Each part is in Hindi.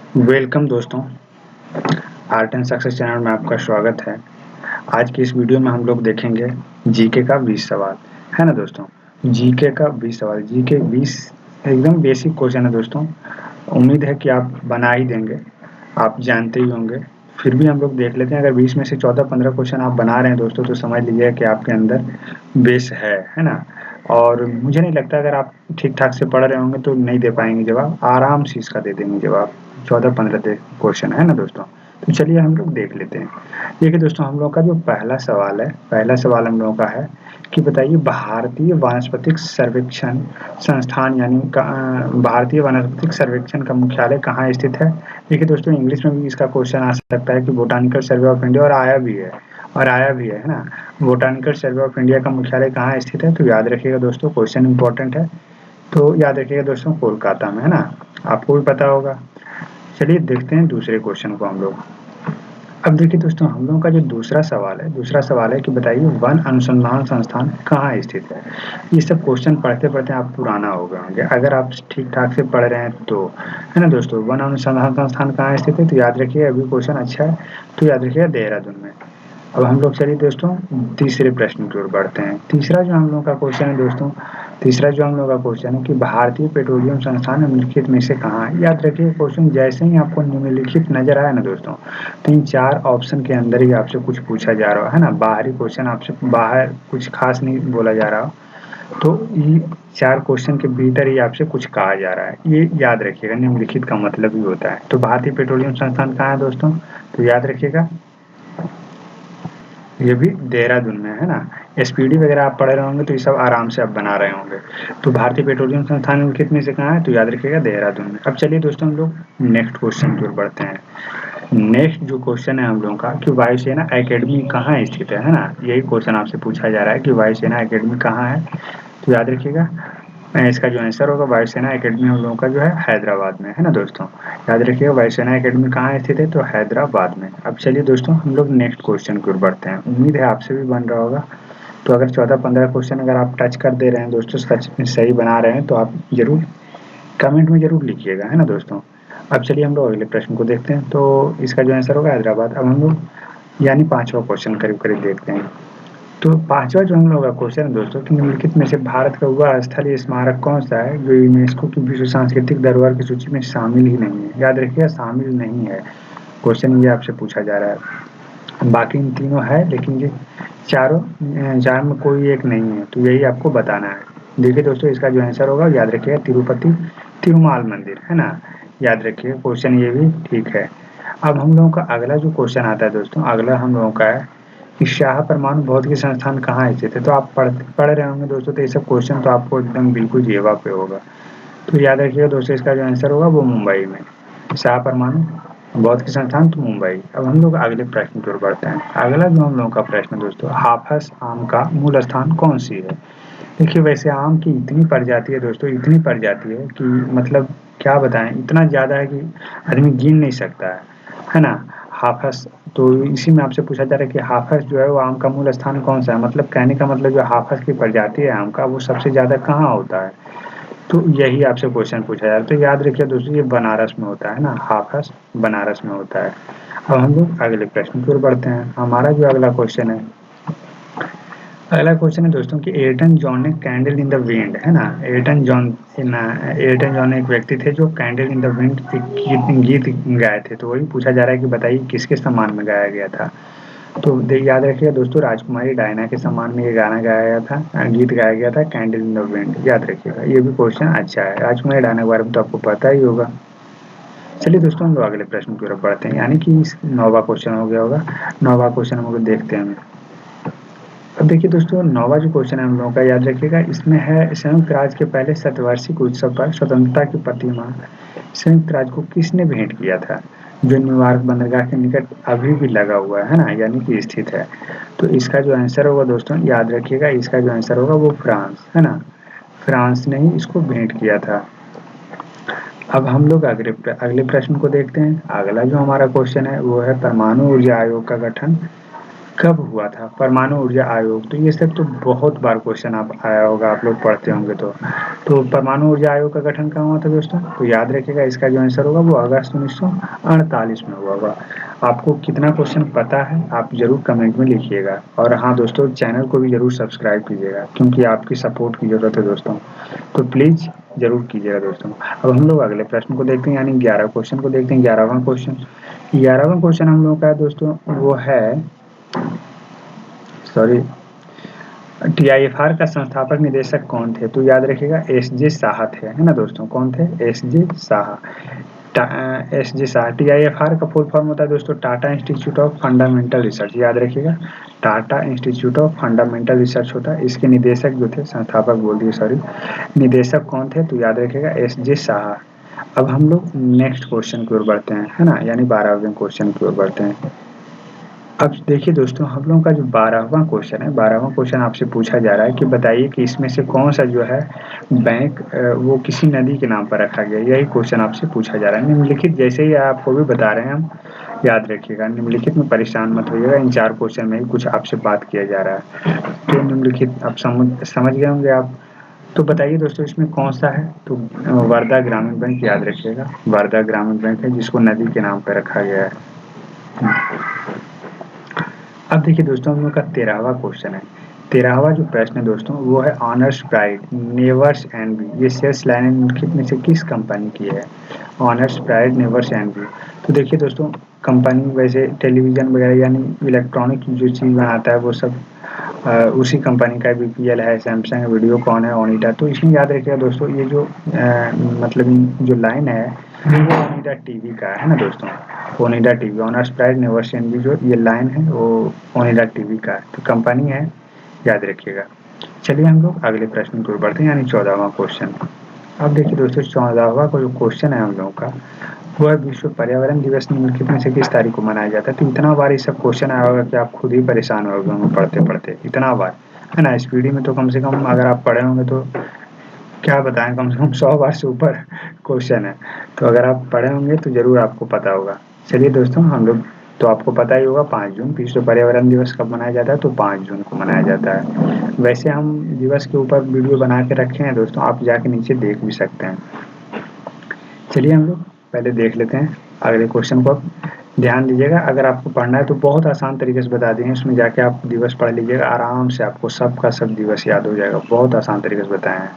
वेलकम दोस्तों, आर्ट एंड सक्सेस चैनल में आपका स्वागत है। आज की इस वीडियो में हम लोग देखेंगे जीके का 20 सवाल, है ना दोस्तों। जीके का 20 सवाल, जीके 20 एकदम बेसिक क्वेश्चन है दोस्तों। उम्मीद है कि आप बना ही देंगे, आप जानते ही होंगे। फिर भी हम लोग देख लेते हैं, अगर 20 में से 14-15 क्वेश्चन आप बना रहे हैं दोस्तों, तो समझ लीजिए कि आपके अंदर बेस है ना। और मुझे नहीं लगता अगर आप ठीक ठाक से पढ़ रहे होंगे तो नहीं दे पाएंगे जवाब, आराम से इसका दे देंगे जवाब। 14-15 क्वेश्चन है ना दोस्तों। तो चलिए हम लोग देख लेते हैं। देखिए दोस्तों, हम लोग का जो पहला सवाल है, पहला सवाल हम लोगों का है कि बताइए भारतीय वानस्पतिक सर्वेक्षण संस्थान यानी भारतीय वानस्पतिक सर्वेक्षण का मुख्यालय कहाँ स्थित है। देखिए दोस्तों, इंग्लिश में भी इसका क्वेश्चन आ सकता है कि बोटानिकल सर्वे ऑफ इंडिया, और आया भी है ना। बोटानिकल सर्वे ऑफ इंडिया का मुख्यालय कहाँ स्थित है, तो याद रखिएगा दोस्तों, क्वेश्चन इंपॉर्टेंट है। तो याद रखिएगा दोस्तों, कोलकाता में, है ना। आपको भी पता होगा। चलिए देखते हैं दूसरे क्वेश्चन को हम लोग। अब देखिए दोस्तों, हम लोगों का जो दूसरा सवाल है कि बताइए वन अनुसंधान संस्थान कहाँ स्थित है। ये सब क्वेश्चन पढ़ते पढ़ते आप पुराना हो गए होंगे, अगर आप ठीक ठाक से पढ़ रहे हैं तो, है ना दोस्तों। वन अनुसंधान संस्थान कहाँ स्थित है, तो याद रखिए, अभी क्वेश्चन अच्छा है तो याद रखिएगा देहरादून में। अब हम लोग चलिए दोस्तों तीसरे प्रश्न की ओर बढ़ते हैं। तीसरा जो हम लोग का क्वेश्चन है दोस्तों, तीसरा जो हम लोग का क्वेश्चन है कि भारतीय पेट्रोलियम संस्थान निम्नलिखित में से कहाँ है। याद रखिए, क्वेश्चन जैसे ही आपको निम्नलिखित नजर आया ना दोस्तों, तो इन 4 ऑप्शन के अंदर ही आपसे कुछ पूछा जा रहा है ना। बाहरी क्वेश्चन आपसे बाहर कुछ खास नहीं बोला जा रहा हो, तो ये 4 क्वेश्चन के भीतर ही आपसे कुछ कहा जा रहा है, ये याद रखिएगा। निम्नलिखित का मतलब ही होता है। तो भारतीय पेट्रोलियम संस्थान कहाँ है दोस्तों, तो याद रखिएगा ये भी देहरादून में है ना। एसपीडी वगैरह आप पढ़ रहे होंगे तो ये सब आराम से आप बना रहे होंगे। तो भारतीय पेट्रोलियम संस्थान निम्नलिखित में से कहाँ है, तो याद रखिएगा देहरादून में। अब चलिए दोस्तों हम लोग नेक्स्ट क्वेश्चन की ओर बढ़ते हैं। नेक्स्ट जो क्वेश्चन है हम लोगों का कि वायुसेना एकेडमी कहाँ स्थित है ना। यही क्वेश्चन आपसे पूछा जा रहा है कि वायुसेना एकेडमी कहाँ है, तो याद रखिएगा इसका जो आंसर होगा वायुसेना एकेडमी हम लोगों का जो है हैदराबाद में, है ना दोस्तों। याद रखिएगा वायुसेना एकेडमी कहाँ स्थित है, तो हैदराबाद में। अब चलिए दोस्तों हम लोग नेक्स्ट क्वेश्चन की ओर बढ़ते हैं। उम्मीद है आपसे भी बन रहा होगा। तो अगर 14-15 क्वेश्चन अगर आप टच कर दे रहे हैं दोस्तों, सच में सही बना रहे हैं, तो आप जरूर कमेंट में जरूर लिखिएगा, है ना दोस्तों। अब चलिए हम लोग अगले प्रश्न को देखते हैं। तो इसका जो आंसर होगा हैदराबाद। अब हम लोग यानी 5वां क्वेश्चन करीब करीब देखते हैं। तो 5वां जो हम लोग का क्वेश्चन है दोस्तों कि निम्नलिखित में से भारत का वह स्थलीय स्मारक कौन सा है जो यूनेस्को की विश्व सांस्कृतिक धरोहर की सूची में शामिल ही नहीं है। याद रखिएगा शामिल नहीं है, क्वेश्चन ये आपसे पूछा जा रहा है। बाकी इन तीनों है, लेकिन ये चार में कोई एक नहीं है, तो यही आपको बताना है। देखिए दोस्तों, इसका जो आंसर होगा याद रखिएगा तिरुपति तिरुमाल मंदिर, है ना। याद रखिए क्वेश्चन ये भी ठीक है। अब हम लोगों का अगला जो क्वेश्चन आता है दोस्तों, अगला हम लोगों का है कि शाह परमाणु भौतिकी संस्थान कहाँ स्थित है। तो आप पढ़ रहे होंगे दोस्तों, तो ये सब क्वेश्चन तो आपको एकदम बिल्कुल जेवा पे होगा। तो याद रखिएगा दोस्तों, इसका जो आंसर होगा वो मुंबई में। शाह परमाणु भौतिकी संस्थान तो मुंबई। अब हम लोग अगले प्रश्न की ओर बढ़ते हैं। अगला जो हम लोगों का प्रश्न दोस्तों, हाफस आम का मूल स्थान कौन सी है। देखिए वैसे आम की इतनी प्रजाति है दोस्तों, इतनी प्रजाति है कि मतलब क्या बताएं, इतना ज़्यादा है कि आदमी गिन नहीं सकता है ना। हाफस, तो इसी में आपसे पूछा जा रहा है कि हाफस जो है वो आम का मूल स्थान कौन सा है। मतलब कहने का मतलब जो हाफस की प्रजाति है आम का, वो सबसे ज़्यादा कहाँ होता है। तो यही आपसे क्वेश्चन पूछा जा रहा है। तो याद रखिए दोस्तों, ये बनारस में होता है ना, हाफस बनारस में होता है। अब हम लोग अगले प्रश्न की ओर बढ़ते हैं। हमारा जो अगला क्वेश्चन है, अगला क्वेश्चन है दोस्तों कि एल्टन जॉन ने कैंडल इन द विंड, है ना। एल्टन जॉन एक व्यक्ति थे जो कैंडल इन द विंड एक गीत गाए थे। तो वही पूछा जा रहा है कि बताइए किसके सम्मान में गाया गया था। तो याद रखिएगा दोस्तों, राजकुमारी डायना के सम्मान में ये गाना गाया गया था, गीत गाया गया था कैंडल इन द विंड। याद रखिएगा, ये भी क्वेश्चन अच्छा है। राजकुमारी डायना के बारे में तो आपको पता ही होगा। चलिए दोस्तों हम लोग अगले प्रश्न की ओर बढ़ते हैं, यानी कि 9वां क्वेश्चन हो गया होगा। 9वां क्वेश्चन हम लोग देखते हैं। अब देखिए दोस्तों, 9वां जो क्वेश्चन है हम लोगों का, याद रखिएगा इसमें है संयुक्त राज्य के पहले शतवार्षिक उत्सव पर स्वतंत्रता की प्रतिमा संयुक्त राज्य को किसने भेंट किया था, जो न्यूयॉर्क बंदरगाह के निकट अभी भी लगा हुआ है ना, यानी कि स्थित है। तो इसका जो आंसर होगा दोस्तों, याद रखिएगा इसका जो आंसर होगा वो फ्रांस, है ना। फ्रांस ने ही इसको भेंट किया था। अब हम लोग अगले प्रश्न को देखते हैं। अगला जो हमारा क्वेश्चन है वो है परमाणु ऊर्जा आयोग का गठन कब हुआ था परमाणु ऊर्जा आयोग? तो ये सब तो बहुत बार क्वेश्चन आप आया होगा, आप लोग पढ़ते होंगे तो परमाणु ऊर्जा आयोग का गठन कहाँ हुआ था दोस्तों? तो याद रखिएगा इसका जो आंसर होगा वो अगस्त 1948 में हुआ होगा। आपको कितना क्वेश्चन पता है आप जरूर कमेंट में लिखिएगा। और हाँ दोस्तों, चैनल को भी जरूर सब्सक्राइब कीजिएगा क्योंकि आपकी सपोर्ट की जरूरत है दोस्तों, तो प्लीज जरूर कीजिएगा दोस्तों। अब हम लोग अगले प्रश्न को देखते हैं, यानी 11 क्वेश्चन को देखते हैं। 11वां क्वेश्चन, 11वां क्वेश्चन हम लोग का है दोस्तों, वो है सॉरी टीआईएफआर का संस्थापक निदेशक कौन थे? तो याद रखिएगा एस.जे. शाह थे, है ना दोस्तों? कौन थे? SJ. Shah. SJ. Shah. TIFR का फुल फॉर्म होता है दोस्तों Tata institute of fundamental research. याद रखिएगा Tata institute of fundamental research होता है। इसके निदेशक जो थे, संस्थापक बोल दिए सॉरी, निदेशक कौन थे? तो याद रखिएगा एस.जे. शाह। अब हम लोग नेक्स्ट क्वेश्चन की ओर बढ़ते हैं, है ना, यानी 12वें क्वेश्चन की ओर बढ़ते हैं। अब देखिए दोस्तों, हम लोगों का जो 12वां क्वेश्चन है, 12वां क्वेश्चन आपसे पूछा जा रहा है कि बताइए कि इसमें से कौन सा जो है बैंक वो किसी नदी के नाम पर रखा गया। यही क्वेश्चन आपसे पूछा जा रहा है। निम्नलिखित, जैसे ही आपको भी बता रहे हैं हम, याद रखिएगा निम्नलिखित में परेशान मत होइएगा, इन 4 क्वेश्चन में ही कुछ आपसे बात किया जा रहा है। तो निम्नलिखित आप समझ गए होंगे आप। तो बताइए दोस्तों इसमें कौन सा है? तो वर्धा ग्रामीण बैंक, याद रखिएगा वर्धा ग्रामीण बैंक है जिसको नदी के नाम पर रखा गया है। अब देखिए दोस्तों, हम लोग का 13वां क्वेश्चन है। 13वां जो प्रश्न है दोस्तों वो है ऑनर्स प्राइड नेवर्स एनवी, ये शेयर्स लाइन निम्नलिखित में से किस कंपनी की है? Honours pride नेवर्स N V. तो देखिए दोस्तों, कंपनी वैसे टेलीविजन वगैरह यानी इलेक्ट्रॉनिक जो चीज़ बनाता है वो सब उसी कंपनी का बीपीएल है, सैमसंग, वीडियोकॉन है, ओनिडा। तो इसमें याद रखिएगा दोस्तों ये जो मतलब जो लाइन है वो ओनिडा टीवी का है ना दोस्तों? Onida TV, honours pride नेवर्स N V, जो ये लाइन है वो ओनिडा टीवी का है, तो कंपनी है, याद रखिएगा। चलिए हम लोग अगले प्रश्न की ओर बढ़ते हैं, यानी 14वां क्वेश्चन। अब देखिए दोस्तों 14वां का जो क्वेश्चन है हम लोगों का वो है विश्व पर्यावरण दिवस निम्नलिखित में से किस तारीख को मनाया जाता है? तो इतना बार ये सब क्वेश्चन आया होगा कि आप खुद ही परेशान हो गए पढ़ते पढ़ते, इतना बार, है ना। स्पीडी में तो कम से कम अगर आप पढ़े होंगे तो क्या बताएं, कम से कम 100 बार से ऊपर क्वेश्चन है। तो अगर आप पढ़े होंगे तो जरूर आपको पता होगा। चलिए दोस्तों, हम लोग तो आपको पता ही होगा 5 जून विश्व पर्यावरण दिवस कब मनाया जाता है? तो 5 जून को मनाया जाता है। वैसे हम दिवस के ऊपर वीडियो बना के रखे हैं दोस्तों, आप जाके नीचे देख भी सकते हैं। चलिए हम लोग पहले देख लेते हैं अगले क्वेश्चन को। ध्यान दीजिएगा, अगर आपको पढ़ना है तो बहुत आसान तरीके से बता दिए, उसमें जाके आप दिवस पढ़ लीजिएगा, आराम से आपको सबका सब दिवस याद हो जाएगा, बहुत आसान तरीके से बताए हैं।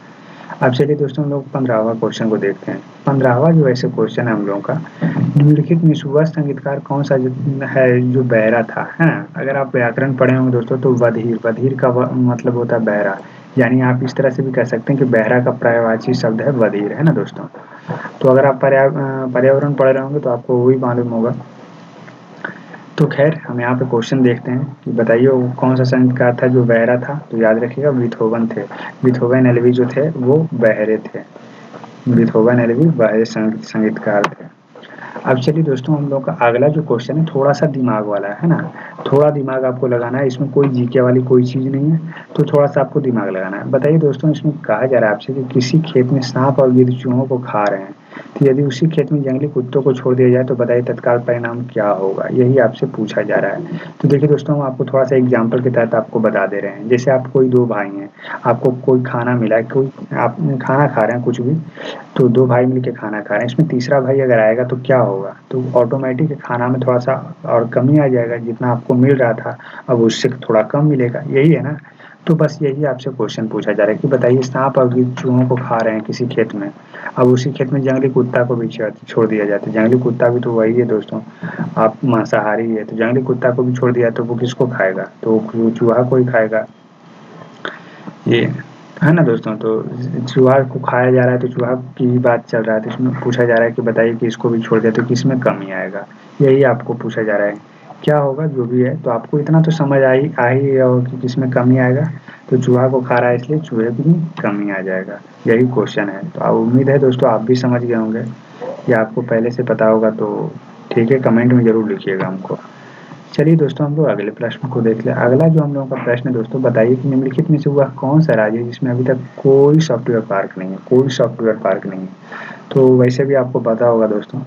अब चलिए दोस्तों हम लोग 15वां क्वेश्चन को देखते हैं। 15वां जो ऐसे क्वेश्चन है हम लोगों का, निम्नलिखित में सुबह संगीतकार कौन सा है जो बहरा था, है ना? अगर आप व्याकरण पढ़े होंगे दोस्तों तो बधिर, बधिर का मतलब होता है बहरा, यानी आप इस तरह से भी कह सकते हैं कि बहरा का पर्यायवाची शब्द है बधिर, है ना दोस्तों? तो अगर आप पर्यावरण पढ़ रहे होंगे तो आपको वही मालूम होगा। तो खैर हम यहाँ पे क्वेश्चन देखते हैं कि बताइए वो कौन सा संगीतकार था जो बहरा था? तो याद रखिएगा बीथोवन थे। बीथोवन एलवी जो थे वो बहरे थे। बीथोवन एलवी बहरे संगीतकार थे। अब चलिए दोस्तों, हम लोग का अगला जो क्वेश्चन है थोड़ा सा दिमाग वाला है ना, थोड़ा दिमाग आपको लगाना है, इसमें कोई जीके वाली कोई चीज़ नहीं है, तो थोड़ा सा आपको दिमाग लगाना है। बताइए दोस्तों, इसमें कहा जा रहा है आपसे कि किसी खेत में सांप और गिद्ध चूहों को खा रहे हैं, तो यदि उसी खेत में जंगली कुत्तों को छोड़ दिया जाए तो बताइए तत्काल परिणाम क्या होगा? यही आपसे पूछा जा रहा है। तो देखिए दोस्तों, हम आपको थोड़ा सा एग्जाम्पल के तहत आपको बता दे रहे हैं। जैसे आप कोई 2 भाई हैं, आपको कोई खाना मिला है, कोई आप खाना खा रहे हैं कुछ भी, तो 2 भाई मिलके खाना खा रहे हैं, इसमें तीसरा भाई अगर आएगा तो क्या होगा? तो ऑटोमेटिक खाना में थोड़ा सा और कमी आ जाएगा, जितना आपको मिल रहा था अब उससे थोड़ा कम मिलेगा, यही है ना। तो बस यही आपसे क्वेश्चन पूछा जा रहा है कि बताइए सांप और गिद्ध चूहों को खा रहे हैं किसी खेत में, अब उसी खेत में जंगली कुत्ता को भी छोड़ दिया जाता है। जंगली कुत्ता भी तो वही है दोस्तों, आप मांसाहारी है, तो जंगली कुत्ता को भी छोड़ दिया तो वो किसको खाएगा? तो चूहा को ही खाएगा, ये है ना दोस्तों। तो चूहा को खाया जा रहा है तो चूहा की ही बात चल रहा है, तो इसमें पूछा जा रहा है कि बताइए कि इसको भी छोड़ दिया तो किसमें कमी आएगा? यही आपको पूछा जा रहा है, क्या होगा जो भी है। तो आपको इतना तो समझ आ ही गया होगा कि किसमें कमी आएगा, तो चूहा को खा रहा है इसलिए चूहे की कमी आ जाएगा, यही क्वेश्चन है। तो अब उम्मीद है दोस्तों आप भी समझ गए होंगे, या आपको पहले से पता होगा तो ठीक है, कमेंट में जरूर लिखिएगा हमको। चलिए दोस्तों हम लोग अगले प्रश्न को देख लें। अगला जो हम लोगों का प्रश्न है दोस्तों, बताइए कि निम्नलिखित में से वह कौन सा राज्य है जिसमें अभी तक कोई सॉफ्टवेयर पार्क नहीं है? कोई सॉफ्टवेयर पार्क नहीं है। तो वैसे भी आपको पता होगा दोस्तों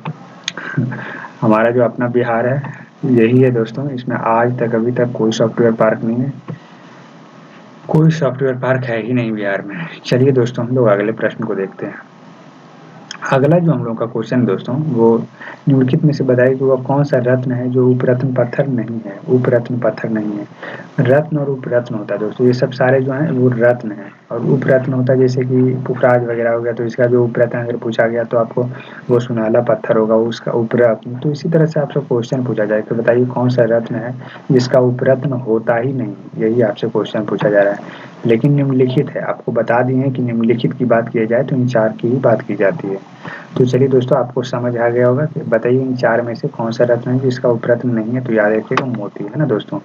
हमारा जो अपना बिहार है, यही है दोस्तों, इसमें आज तक अभी तक कोई सॉफ्टवेयर पार्क नहीं है, कोई सॉफ्टवेयर पार्क है ही नहीं बिहार में। चलिए दोस्तों हम लोग अगले प्रश्न को देखते हैं। अगला जो हम लोग का क्वेश्चन दोस्तों वो निम्नलिखित में से बताइए कि वह कौन सा रत्न है जो उपरत्न पत्थर नहीं है। उपरत्न पत्थर नहीं है, रत्न और उपरत्न होता है दोस्तों, ये सब सारे जो हैं वो रत्न है, और उपरत्न होता है जैसे कि पुखराज वगैरह हो गया, तो इसका जो उपरत्न अगर पूछा गया तो आपको वो सुनहला पत्थर होगा उसका उपरत्न। तो इसी तरह से आपसे क्वेश्चन पूछा जाए तो बताइए कौन सा रत्न है जिसका उपरत्न होता ही नहीं, यही आपसे क्वेश्चन पूछा जा रहा है। लेकिन निम्नलिखित है, आपको बता दिए हैं कि निम्नलिखित की बात की जाए तो इन 4 की ही बात की जाती है। तो चलिए दोस्तों आपको समझ आ गया होगा कि बताइए इन 4 में से कौन सा रत्न है जिसका उपरत्न नहीं है। तो याद रखिएगा मोती, है ना दोस्तों।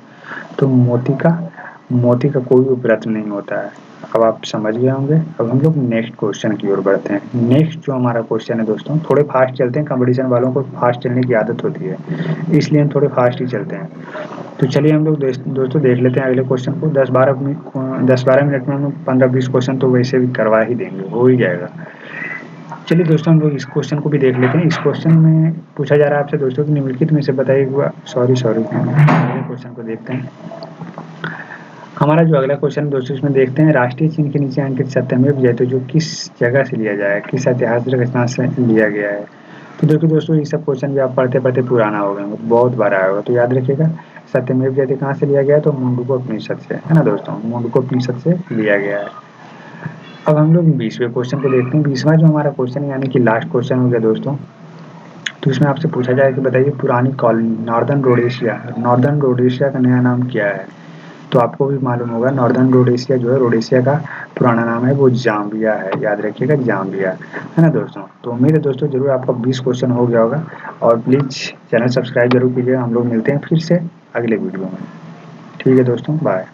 तो मोती का कोई उपरत्न नहीं होता है। अब आप समझ गए होंगे। अब हम लोग नेक्स्ट क्वेश्चन की ओर बढ़ते हैं। नेक्स्ट जो हमारा क्वेश्चन है दोस्तों, थोड़े फास्ट चलते हैं, कंपटीशन वालों को फास्ट चलने की आदत होती है, इसलिए हम थोड़े फास्ट ही चलते हैं। तो चलिए हम लोग दोस्तों देख लेते हैं अगले क्वेश्चन को। 10-12 मिनट में हम 15-20 क्वेश्चन तो वैसे भी करवा ही देंगे, हो ही जाएगा। चलिए दोस्तों हम लोग इस क्वेश्चन को भी देख लेते हैं। इस क्वेश्चन में पूछा जा रहा है आपसे दोस्तों कि निम्नलिखित में से बताइए, अगले क्वेश्चन को देखते हैं। हमारा जो अगला क्वेश्चन दोस्तों इसमें देखते हैं, राष्ट्रीय चिन्ह के नीचे अंकित सत्यमेव जयते जो किस जगह से लिया जाए, किस ऐतिहासिक स्थान से लिया गया है। तो देखिए दोस्तों ये सब क्वेश्चन भी आप पढ़ते पढ़ते पुराना हो गए, बहुत बार आया होगा, तो याद रखिएगा सत्यमेव जयते कहाँ से लिया गया है, तो मुंडकोपनिषद से, है ना दोस्तों, मुंडकोपनिषद से लिया गया है। अब हम लोग 20वें क्वेश्चन को देखते हैं। 20वां जो हमारा क्वेश्चन है यानी कि लास्ट क्वेश्चन हो गया दोस्तों, तो इसमें आपसे पूछा जाए कि बताइए पुरानी कॉलोनी नॉर्दर्न रोडेशिया का नया नाम क्या है। तो आपको भी मालूम होगा नॉर्दर्न रोडेशिया जो है, रोडेशिया का पुराना नाम है वो जाम्बिया है, याद रखिएगा जाम्बिया, है ना दोस्तों। तो उम्मीद है दोस्तों जरूर आपका 20 क्वेश्चन हो गया होगा, और प्लीज़ चैनल सब्सक्राइब जरूर कीजिएगा। हम लोग मिलते हैं फिर से अगले वीडियो में। ठीक है दोस्तों, बाय।